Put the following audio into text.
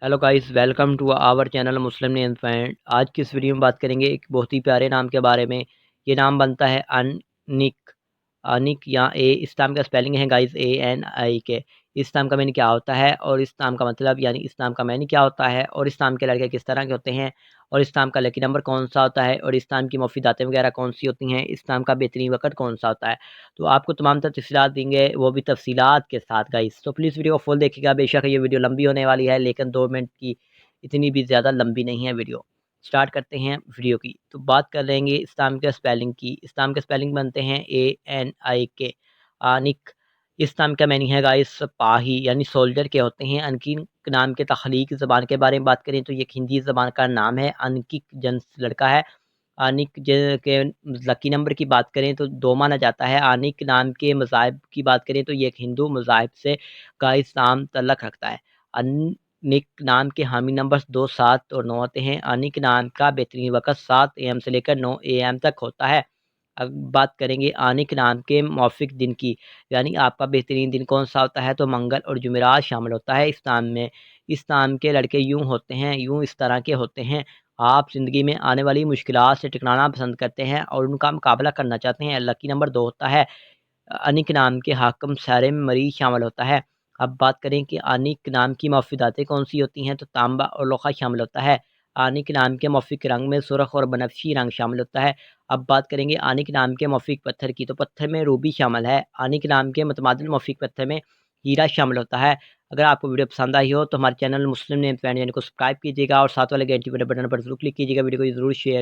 Hello guys, welcome to our channel Muslim name friend. आज की इस वीडियो में बात करेंगे एक बहुत ही प्यारे नाम के बारे में। ये नाम बनता है अनिक। अनिक या ए, इस नाम का स्पेलिंग है गाइस ANIK। इस नाम का मीनिंग क्या होता है और इस नाम का मतलब यानी इस नाम का मीनिंग क्या होता है और इस नाम के लड़के किस तरह के होते हैं और इस नाम का लकी नंबर कौन सा होता है और इस नाम की मुफीदातें वगैरह कौन सी होती हैं, इस नाम का बेहतरीन वक्त कौन सा होता है। तो आपको तमाम तर तफसीलात देंगे, वो भी तफसीलात के साथ गाइस। तो प्लीज़ वीडियो को फुल देखिएगा। बेशक ये वीडियो लंबी होने वाली है लेकिन 2 मिनट की इतनी भी ज़्यादा लंबी नहीं है वीडियो। स्टार्ट करते हैं वीडियो की। तो बात कर लेंगे इस नाम के स्पेलिंग की। इस नाम के स्पेलिंग बनते हैं ANIK, आनिक। इस नाम का मीनिंग है गाइस सिपाही यानी सोल्जर के होते हैं। अनकीन नाम के तख्लीक ज़बान के बारे में बात करें तो ये एक हिंदी ज़बान का नाम है। अनकिक जन्स लड़का है। आनिक के लकी नंबर की बात करें तो 2 माना जाता है। आनिक नाम के मज़ाहिब की बात करें तो ये एक हिंदू मज़ाहिब से गाइस नाम तल्लक़ रखता है। अनिक नाम के हामी नंबर्स 2, 7 और 9 होते हैं। अनिक नाम का बेहतरीन वक़्त 7 AM से लेकर 9 AM तक होता है। अब बात करेंगे आनिक नाम के मौफ़िक दिन की, यानी आपका बेहतरीन दिन कौन-सा होता है, तो मंगल और जुमेरात शामिल होता है इस नाम में। इस नाम के लड़के यूँ होते हैं, यूँ इस तरह के होते हैं। आप ज़िंदगी में आने वाली मुश्किलात से टकराना पसंद करते हैं और उनका मुकाबला करना चाहते हैं। लकी नंबर 2 होता है। अनिक नाम के हाकिम सारे में मरीज़ शामिल होता है। अब बात करें कि अनिक नाम की मुफ़ीदातें कौन-सी होती हैं, तो तांबा और लोहा शामिल होता है। आनिक नाम के मौफ़िक रंग में सुर्ख़ और बनफ़शी रंग शामिल होता है। अब बात करेंगे आनिक नाम के मौफ़िक पत्थर की, तो पत्थर में रूबी शामिल है। आनिक नाम के मुतमादिल मौफ़िक पत्थर में हीरा शामिल होता है। अगर आपको वीडियो पसंद आई हो तो हमारे चैनल मुस्लिम नेम फ्रेंड यानी को सब्सक्राइब कीजिएगा और साथ वाले घंटी वाले बटन पर ज़रूर क्लिक कीजिएगा। वीडियो को ज़रूर शेयर